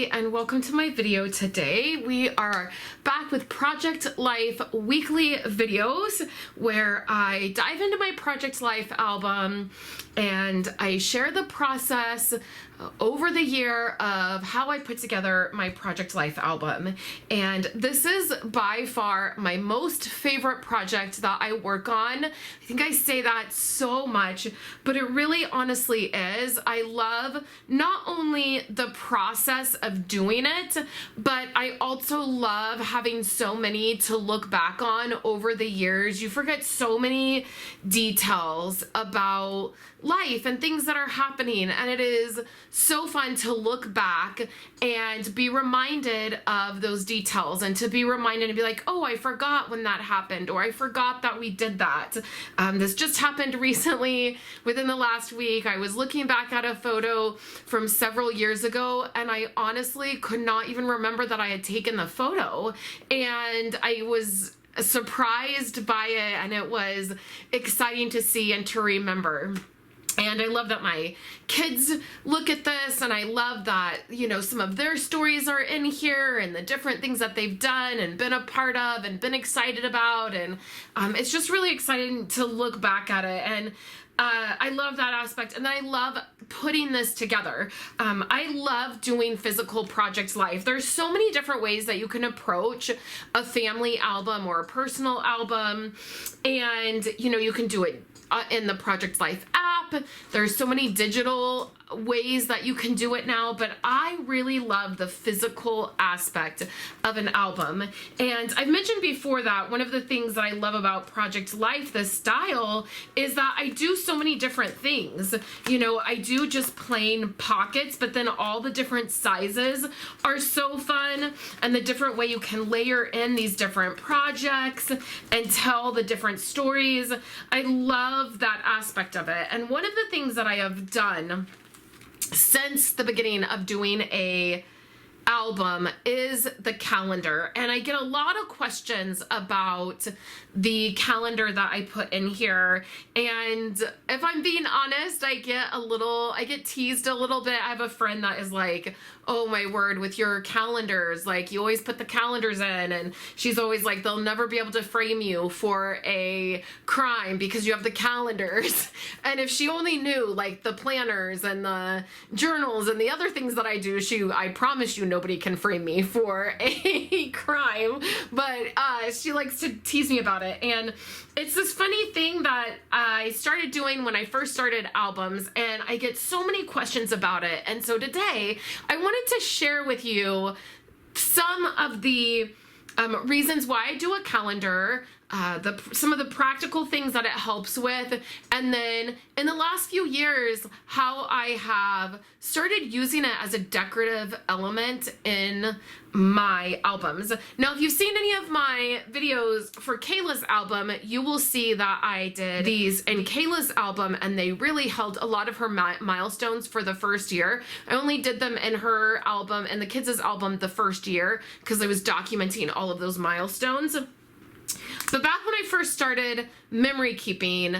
everybody, and welcome to my video today. We are back with Project Life weekly videos where I dive into my Project Life album and I share the process over the year of how I put together my Project Life album. And this is by far my most favorite project that I work on. I think I say that so much, but it really honestly is. I love not only the process of doing it, but I also love having so many to look back on over the years. You forget so many details about life and things that are happening, and it is so fun to look back and be reminded of those details and to be reminded and be like, oh, I forgot when that happened, or I forgot that we did that. This just happened recently within the last week. I was looking back at a photo from several years ago and I honestly could not even remember that I had taken the photo, and I was surprised by it, and it was exciting to see and to remember. And I love that my kids look at this, and I love that, you know, some of their stories are in here and the different things that they've done and been a part of and been excited about. And it's just really exciting to look back at it. And I love that aspect, and I love putting this together. I love doing physical Project Life. There's so many different ways that you can approach a family album or a personal album, and you know, you can do it in the Project Life app. There's so many digital ways that you can do it now, but I really love the physical aspect of an album. And I've mentioned before that one of the things that I love about Project Life, the style, is that I do so many different things. You know, I do just plain pockets, but then all the different sizes are so fun, and the different way you can layer in these different projects and tell the different stories. I love that aspect of it. And one of the things that I have done since the beginning of doing a album is the calendar, and I get a lot of questions about the calendar that I put in here. And if I'm being honest, I get teased a little bit. I have a friend that is like, oh my word, with your calendars, like you always put the calendars in, and she's always like, they'll never be able to frame you for a crime because you have the calendars. And if she only knew like the planners and the journals and the other things that I do, I promise you nobody can frame me for a crime. But she likes to tease me about it. And it's this funny thing that I started doing when I first started albums, and I get so many questions about it. And so today I wanted to share with you some of the reasons why I do a calendar, some of the practical things that it helps with, and then in the last few years, how I have started using it as a decorative element in my albums. Now, if you've seen any of my videos for Kayla's album, you will see that I did these in Kayla's album, and they really held a lot of her milestones for the first year. I only did them in her album and the kids' album the first year because I was documenting all of those milestones. But back when I first started memory keeping,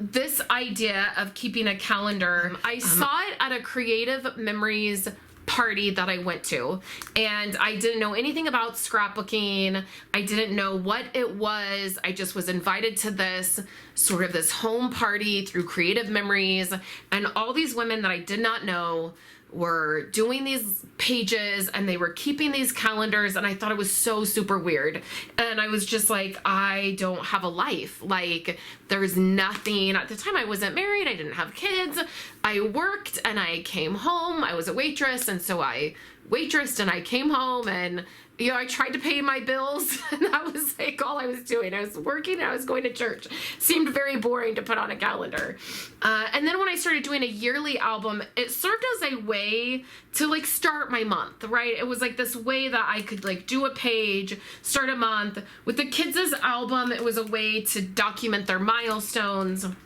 this idea of keeping a calendar, I saw it at a Creative Memories party that I went to, and I didn't know anything about scrapbooking. I didn't know what it was. I just was invited to this sort of this home party through Creative Memories, and all these women that I did not know were doing these pages and they were keeping these calendars, and I thought it was so super weird. And I was just like, I don't have a life. Like, there's nothing. At the time I wasn't married, I didn't have kids. I worked and I came home. I was a waitress, and so I waitressed and I came home, and you know, I tried to pay my bills, and that was like all I was doing. I was working and I was going to church. Seemed very boring to put on a calendar. And then when I started doing a yearly album, it served as a way to like start my month, right? It was like this way that I could like do a page, start a month. With the kids' album, it was a way to document their milestones. And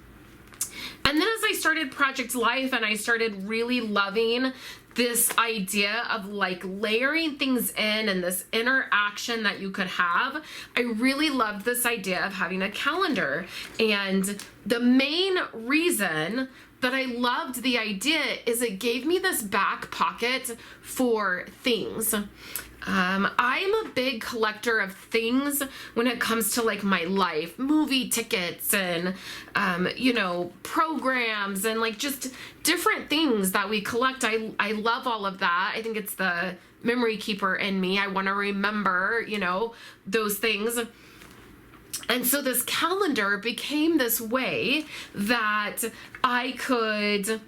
then as I started Project Life and I started really loving this idea of like layering things in and this interaction that you could have, I really loved this idea of having a calendar. And the main reason that I loved the idea is it gave me this back pocket for things. I'm a big collector of things when it comes to like my life, movie tickets and, you know, programs and like just different things that we collect. I love all of that. I think it's the memory keeper in me. I want to remember, you know, those things. And so this calendar became this way that I could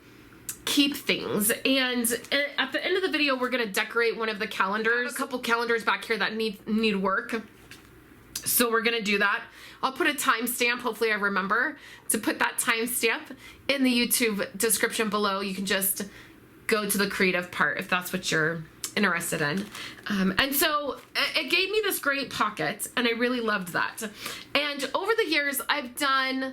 keep things. And at the end of the video, we're going to decorate one of the calendars. A couple calendars back here that need work. So we're going to do that. I'll put a timestamp. Hopefully I remember to put that timestamp in the YouTube description below. You can just go to the creative part if that's what you're interested in. And so it gave me this great pocket, and I really loved that. And over the years, I've done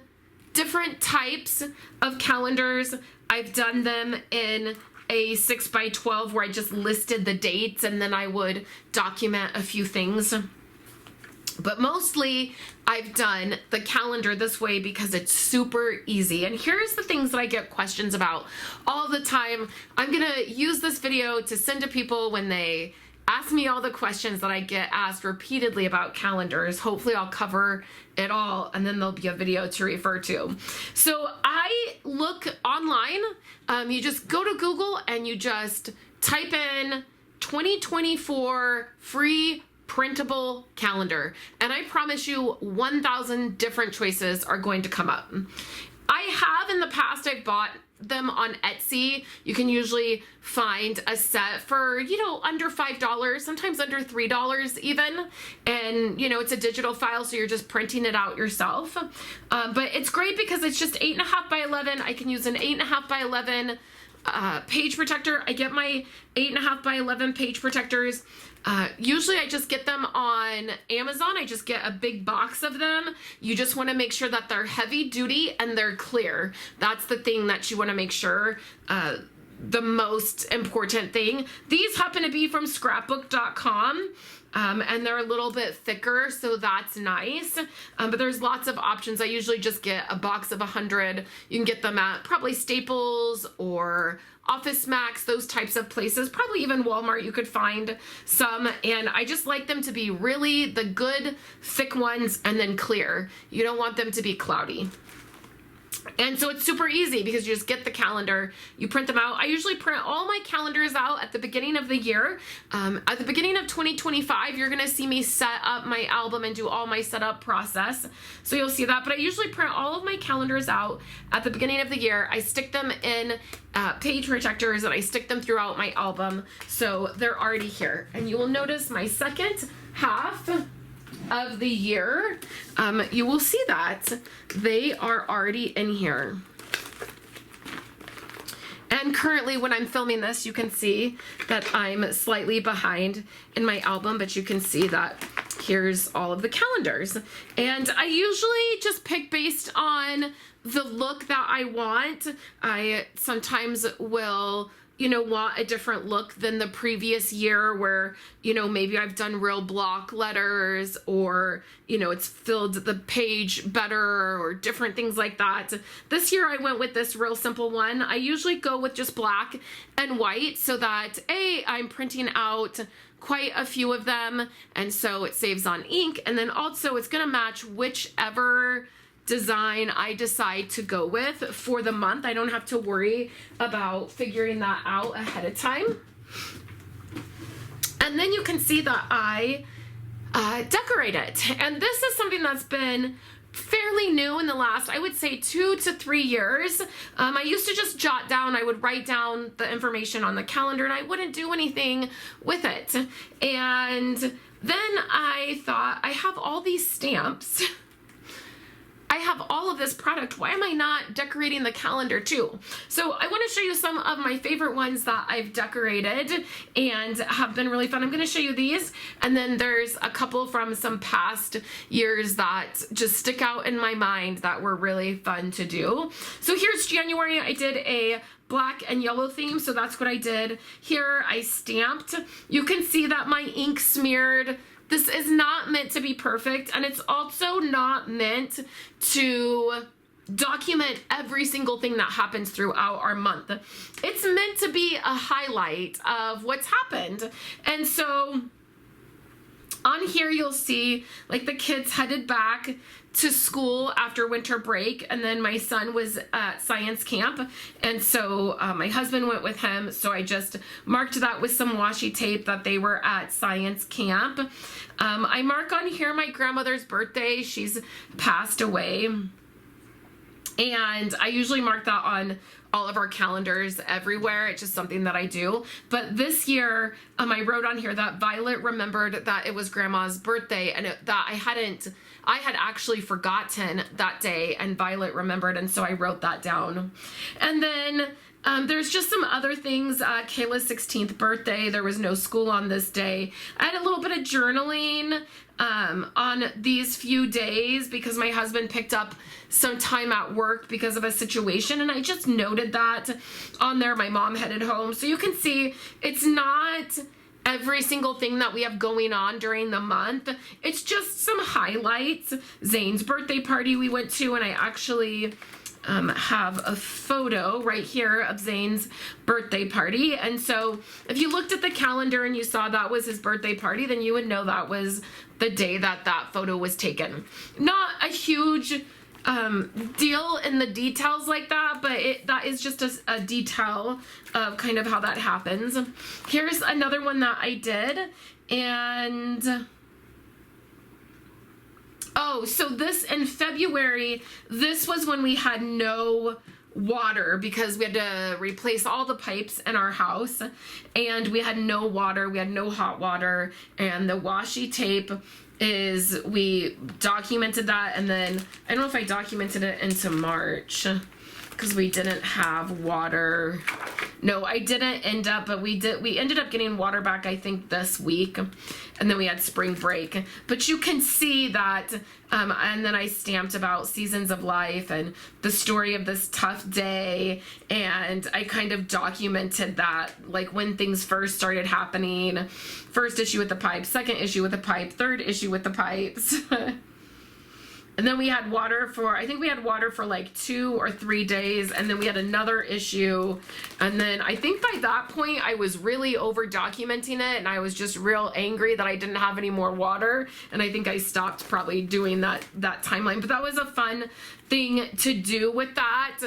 different types of calendars. I've done them in a 6x12 where I just listed the dates and then I would document a few things. But mostly I've done the calendar this way because it's super easy. And here's the things that I get questions about all the time. I'm gonna use this video to send to people when they ask me all the questions that I get asked repeatedly about calendars. Hopefully I'll cover it all and then there'll be a video to refer to. So I look online, you just go to Google and you just type in 2024 free printable calendar, and I promise you 1,000 different choices are going to come up. I have in the past, I've bought them on Etsy. You can usually find a set for, you know, under $5, sometimes under $3 even. And, you know, it's a digital file, so you're just printing it out yourself. But it's great because it's just 8.5 by 11. I can use an 8.5 by 11 page protector. I get my 8.5 by 11 page protectors. Usually I just get them on Amazon. I just get a big box of them. You just want to make sure that they're heavy duty and they're clear. That's the thing that you want to make sure, the most important thing. These happen to be from scrapbook.com. And they're a little bit thicker, so that's nice. But there's lots of options. I usually just get a box of 100. You can get them at probably Staples or Office Max, those types of places. Probably even Walmart, you could find some. And I just like them to be really the good, thick ones and then clear. You don't want them to be cloudy. And so it's super easy because you just get the calendar, you print them out. I usually print all my calendars out at the beginning of the year. At the beginning of 2025, you're gonna see me set up my album and do all my setup process. So you'll see that, but I usually print all of my calendars out at the beginning of the year. I stick them in page protectors and I stick them throughout my album. So they're already here. And you will notice my second half of the year, you will see that they are already in here. And currently when I'm filming this, you can see that I'm slightly behind in my album, but you can see that here's all of the calendars. And I usually just pick based on the look that I want. I sometimes will, you know, want a different look than the previous year where, you know, maybe I've done real block letters or, you know, it's filled the page better or different things like that. This year I went with this real simple one. I usually go with just black and white so that I'm printing out quite a few of them and so it saves on ink, and then also it's gonna match whichever design I decide to go with for the month. I don't have to worry about figuring that out ahead of time. And then you can see that I decorate it. And this is something that's been fairly new in the last, I would say 2 to 3 years. I used to just jot down, I would write down the information on the calendar and I wouldn't do anything with it. And then I thought, I have all these stamps. I have all of this product. Why am I not decorating the calendar too? So I want to show you some of my favorite ones that I've decorated and have been really fun. I'm going to show you these, and then there's a couple from some past years that just stick out in my mind that were really fun to do. So here's January. I did a black and yellow theme, so that's what I did. Here I stamped. You can see that my ink smeared. This is not meant to be perfect, and it's also not meant to document every single thing that happens throughout our month. It's meant to be a highlight of what's happened. And so on here, you'll see like the kids headed back to school after winter break, and then my son was at science camp, and so my husband went with him, so I just marked that with some washi tape that they were at science camp. I mark on here my grandmother's birthday. She's passed away, and I usually mark that on all of our calendars everywhere. It's just something that I do. But this year, I wrote on here that Violet remembered that it was Grandma's birthday, and that I had actually forgotten that day, and Violet remembered, and so I wrote that down. And then there's just some other things. Kayla's 16th birthday. There was no school on this day. I had a little bit of journaling on these few days because my husband picked up some time at work because of a situation, and I just noted that on there. My mom headed home. So you can see it's not every single thing that we have going on during the month. It's just some highlights. Zane's birthday party we went to, and I actually have a photo right here of Zane's birthday party. And so if you looked at the calendar and you saw that was his birthday party, then you would know that was the day that that photo was taken. Not a huge deal in the details like that, but that is just a detail of kind of how that happens. Here's another one that I did, and oh, so this in February, this was when we had no water because we had to replace all the pipes in our house, and we had no water, we had no hot water, and the washi tape is, we documented that, and then I don't know if I documented it into March because we didn't have water. No, I didn't end up, but we ended up getting water back, I think, this week, and then we had spring break. But you can see that, and then I stamped about seasons of life and the story of this tough day, and I kind of documented that, like when things first started happening. First issue with the pipe, second issue with the pipe, third issue with the pipes. And then we had water for, I think we had water for like 2 or 3 days, and then we had another issue. And then I think by that point I was really over documenting it, and I was just real angry that I didn't have any more water. And I think I stopped probably doing that timeline, but that was a fun thing to do with that.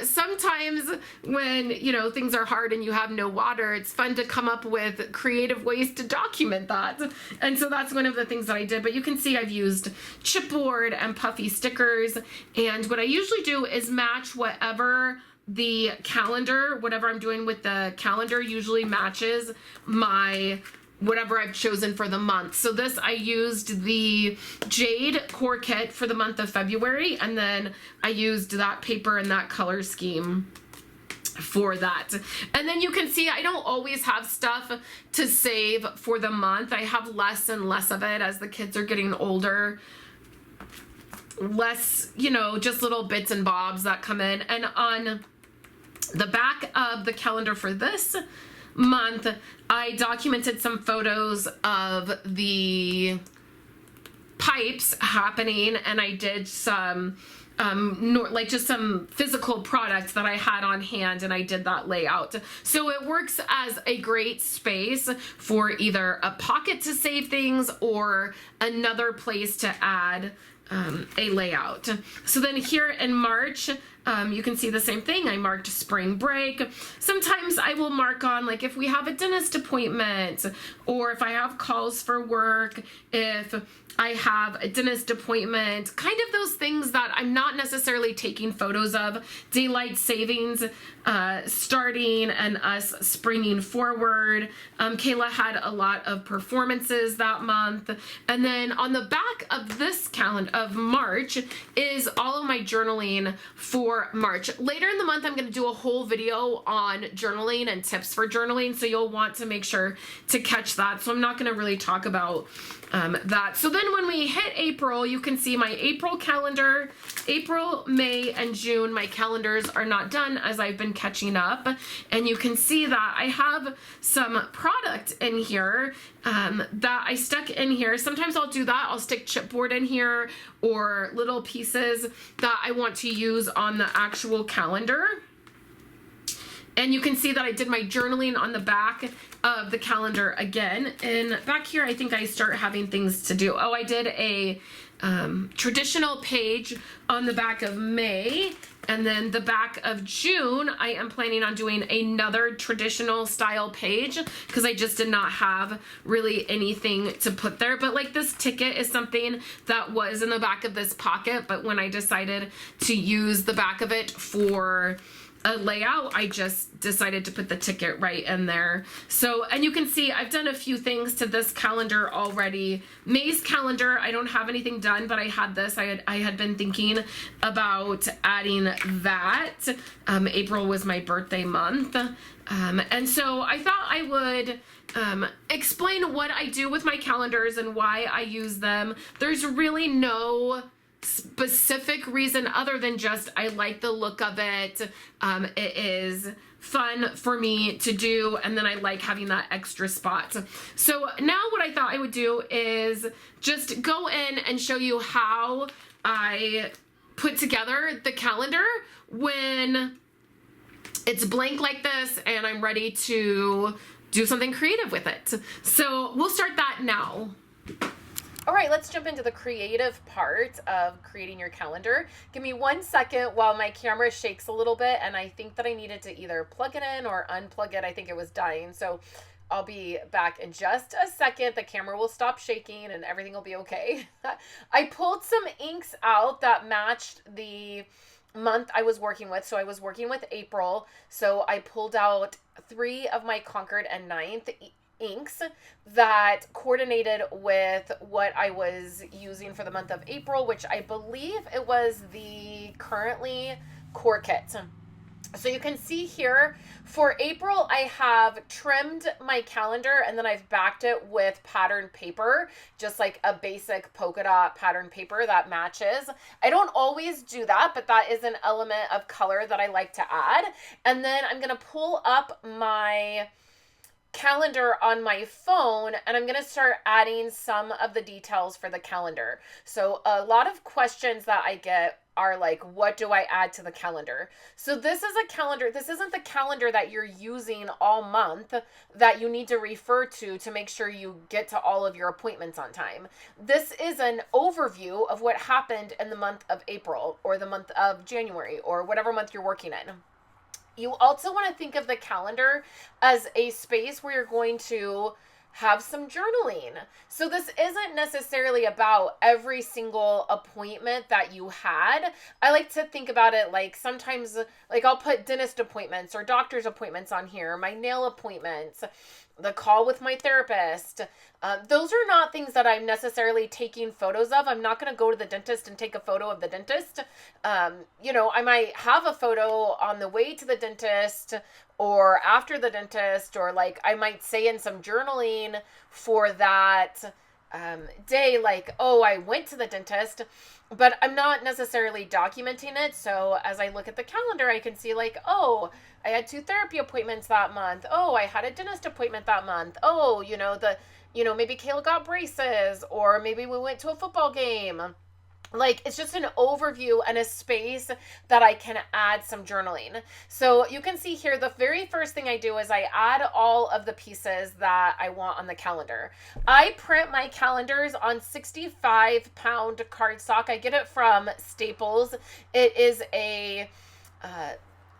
Sometimes when, you know, things are hard and you have no water, it's fun to come up with creative ways to document that. And so that's one of the things that I did. But you can see I've used chipboard and puffy stickers. And what I usually do is match whatever the calendar, whatever I'm doing with the calendar usually matches my whatever I've chosen for the month. So this, I used the Jade core kit for the month of February, and then I used that paper and that color scheme for that. And then you can see I don't always have stuff to save for the month. I have less and less of it as the kids are getting older. Less, you know, just little bits and bobs that come in. And on the back of the calendar for this month, I documented some photos of the pipes happening, and I did some like just some physical products that I had on hand, and I did that layout. So it works as a great space for either a pocket to save things or another place to add a layout. So then here in March, you can see the same thing. I marked spring break. Sometimes I will mark on, like, if we have a dentist appointment, or if I have calls for work, if I have a dentist appointment, kind of those things that I'm not necessarily taking photos of. Daylight savings starting and us springing forward. Kayla had a lot of performances that month. And then on the back of this calendar of March is all of my journaling for for March. Later in the month, I'm going to do a whole video on journaling and tips for journaling, so you'll want to make sure to catch that. So I'm not going to really talk about that. So then when we hit April, you can see my April calendar. April, May, and June, my calendars are not done as I've been catching up. And you can see that I have some product in here that I stuck in here. Sometimes I'll do that. I'll stick chipboard in here or little pieces that I want to use on the actual calendar. And you can see that I did my journaling on the back of the calendar again. And back here, I think I start having things to do. Oh, I did a traditional page on the back of May. And then the back of June, I am planning on doing another traditional style page because I just did not have really anything to put there. But like this ticket is something that was in the back of this pocket. But when I decided to use the back of it for a layout, I just decided to put the ticket right in there. So, and you can see I've done a few things to this calendar already. May's calendar, I don't have anything done, but I had this. I had been thinking about adding that. April was my birthday month. And so I thought I would explain what I do with my calendars and why I use them. There's really no specific reason other than just I like the look of it. It is fun for me to do, and then I like having that extra spot. So now what I thought I would do is just go in and show you how I put together the calendar when it's blank like this and I'm ready to do something creative with it. So we'll start that now. All right, let's jump into the creative part of creating your calendar. Give me 1 second while my camera shakes a little bit, and I think that I needed to either plug it in or unplug it. I think it was dying, so I'll be back in just a second. The camera will stop shaking and everything will be okay. I pulled some inks out that matched the month I was working with. So I was working with April, so I pulled out 3 of my Concord and Ninth inks that coordinated with what I was using for the month of April, which I believe it was the currently core kit. So you can see here for April, I have trimmed my calendar and then I've backed it with patterned paper, just like a basic polka dot pattern paper that matches. I don't always do that, but that is an element of color that I like to add. And then I'm going to pull up my calendar on my phone and I'm going to start adding some of the details for the calendar. So a lot of questions that I get are like, what do I add to the calendar? So this is a calendar. This isn't the calendar that you're using all month that you need to refer to make sure you get to all of your appointments on time. This is an overview of what happened in the month of April or the month of January or whatever month you're working in. You also want to think of the calendar as a space where you're going to have some journaling. So this isn't necessarily about every single appointment that you had. I like to think about it like sometimes, like I'll put dentist appointments or doctor's appointments on here, my nail appointments, the call with my therapist. Those are not things that I'm necessarily taking photos of. I'm not going to go to the dentist and take a photo of the dentist. You know, I might have a photo on the way to the dentist or after the dentist, or like I might say in some journaling for that day, like, oh, I went to the dentist, but I'm not necessarily documenting it. So as I look at the calendar, I can see like, oh, I had 2 therapy appointments that month. Oh, I had a dentist appointment that month. Oh, maybe Kayla got braces, or maybe we went to a football game. Like, it's just an overview and a space that I can add some journaling. So you can see here, the very first thing I do is I add all of the pieces that I want on the calendar. I print my calendars on 65-pound cardstock. I get it from Staples. It is a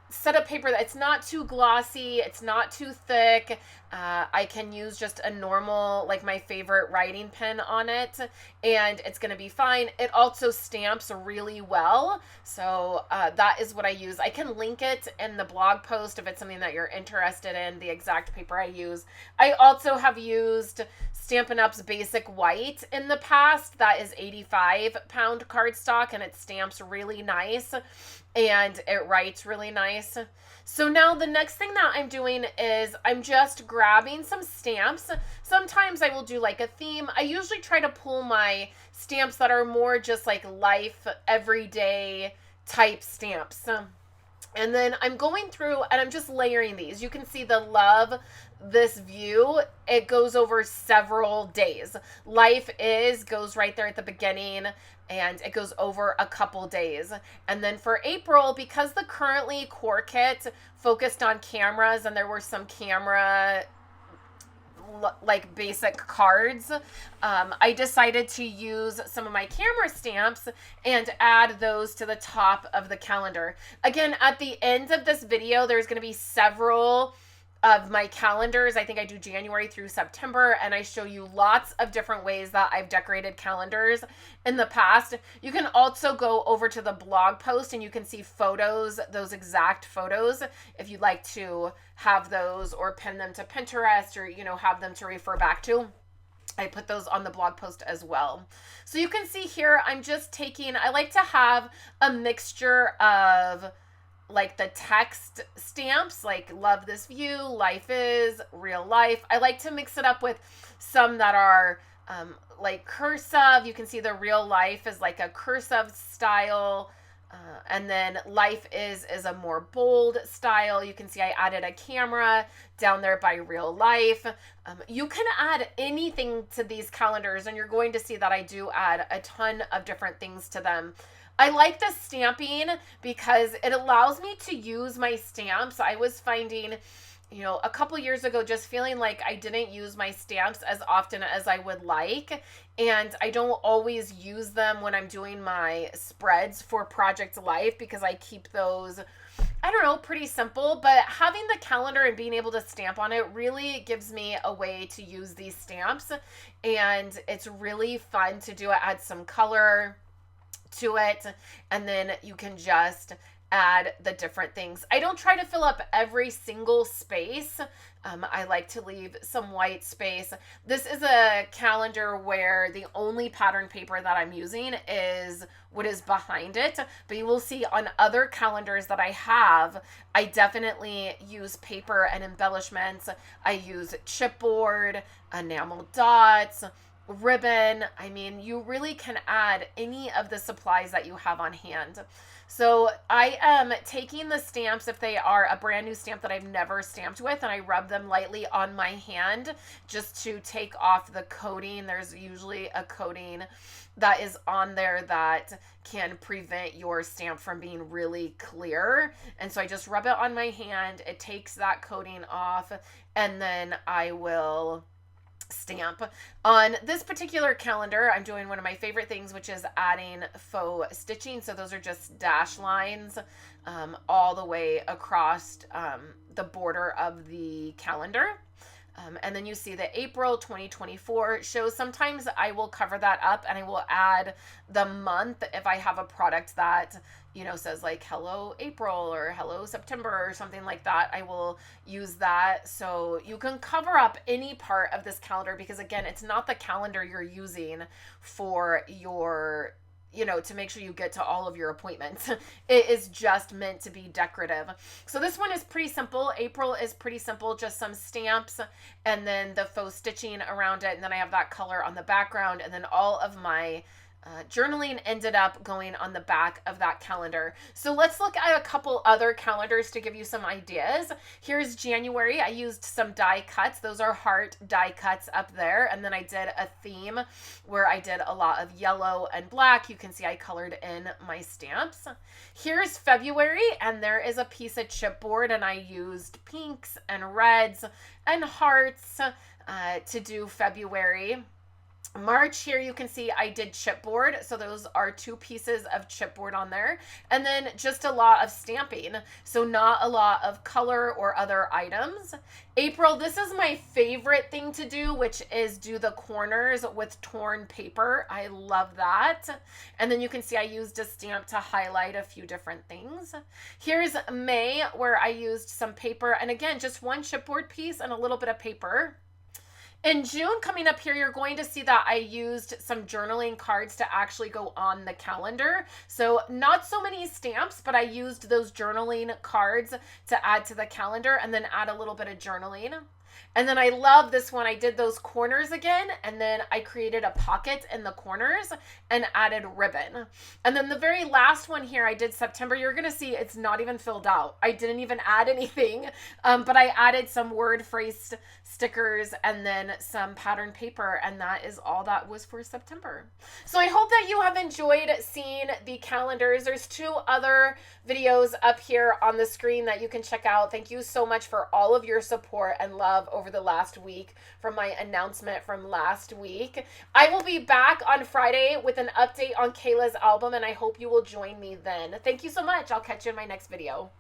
set of paper that it's not too glossy, it's not too thick. I can use just a normal, like my favorite writing pen on it, and it's going to be fine. It also stamps really well, so that is what I use. I can link it in the blog post if it's something that you're interested in, the exact paper I use. I also have used Stampin' Up's Basic White in the past. That is 85-pound cardstock, and it stamps really nice, and it writes really nice. So now the next thing that I'm doing is I'm just grabbing some stamps. Sometimes I will do like a theme. I usually try to pull my stamps that are more just like life, everyday type stamps. And then I'm going through and I'm just layering these. You can see the love this view. It goes over several days. Life is goes right there at the beginning, and it goes over a couple days. And then for April, because the currently core kit focused on cameras and there were some camera like basic cards, I decided to use some of my camera stamps and add those to the top of the calendar. Again, at the end of this video, there's going to be several of my calendars. I think I do January through September, and I show you lots of different ways that I've decorated calendars in the past. You can also go over to the blog post and you can see photos, those exact photos, if you'd like to have those or pin them to Pinterest or, you know, have them to refer back to. I put those on the blog post as well. So you can see here, I'm just taking, I like to have a mixture of like the text stamps, like love this view, life is, real life. I like to mix it up with some that are like cursive. You can see the real life is like a cursive style. And then life is a more bold style. You can see I added a camera down there by real life. You can add anything to these calendars, and you're going to see that I do add a ton of different things to them. I like the stamping because it allows me to use my stamps. I was finding, you know, a couple years ago, just feeling like I didn't use my stamps as often as I would like. And I don't always use them when I'm doing my spreads for Project Life because I keep those, I don't know, pretty simple. But having the calendar and being able to stamp on it really gives me a way to use these stamps. And it's really fun to do it, add some color to it, and then you can just add the different things. I don't try to fill up every single space. I like to leave some white space. This is a calendar where the only pattern paper that I'm using is what is behind it, but you will see on other calendars that I have, I definitely use paper and embellishments. I use chipboard, enamel dots, ribbon. I mean, you really can add any of the supplies that you have on hand. So I am taking the stamps, if they are a brand new stamp that I've never stamped with, and I rub them lightly on my hand just to take off the coating. There's usually a coating that is on there that can prevent your stamp from being really clear. And so I just rub it on my hand. It takes that coating off, and then I will stamp. On this particular calendar, I'm doing one of my favorite things, which is adding faux stitching. So those are just dash lines all the way across the border of the calendar. And then you see the April 2024 shows. Sometimes I will cover that up and I will add the month if I have a product that, you know, says like hello April or hello September or something like that. I will use that. So you can cover up any part of this calendar because, again, it's not the calendar you're using for your, you know, to make sure you get to all of your appointments. It is just meant to be decorative. So this one is pretty simple. April is pretty simple, just some stamps and then the faux stitching around it. And then I have that color on the background, and then all of my journaling ended up going on the back of that calendar. So let's look at a couple other calendars to give you some ideas. Here's January. I used some die cuts. Those are heart die cuts up there. And then I did a theme where I did a lot of yellow and black. You can see I colored in my stamps. Here's February, and there is a piece of chipboard, and I used pinks and reds and hearts to do February. March, here you can see I did chipboard. So those are 2 pieces of chipboard on there. And then just a lot of stamping. So not a lot of color or other items. April, this is my favorite thing to do, which is do the corners with torn paper. I love that. And then you can see I used a stamp to highlight a few different things. Here's May, where I used some paper. And again, just 1 chipboard piece and a little bit of paper. In June, coming up here, you're going to see that I used some journaling cards to actually go on the calendar. So not so many stamps, but I used those journaling cards to add to the calendar and then add a little bit of journaling. And then I love this one. I did those corners again, and then I created a pocket in the corners and added ribbon. And then the very last one here, I did September. You're going to see it's not even filled out. I didn't even add anything, but I added some word phrase stickers and then some pattern paper, and that is all that was for September. So I hope that you have enjoyed seeing the calendars. There's 2 other videos up here on the screen that you can check out. Thank you so much for all of your support and love over the last week from my announcement from last week. I will be back on Friday with an update on Kayla's album, and I hope you will join me then. Thank you so much. I'll catch you in my next video.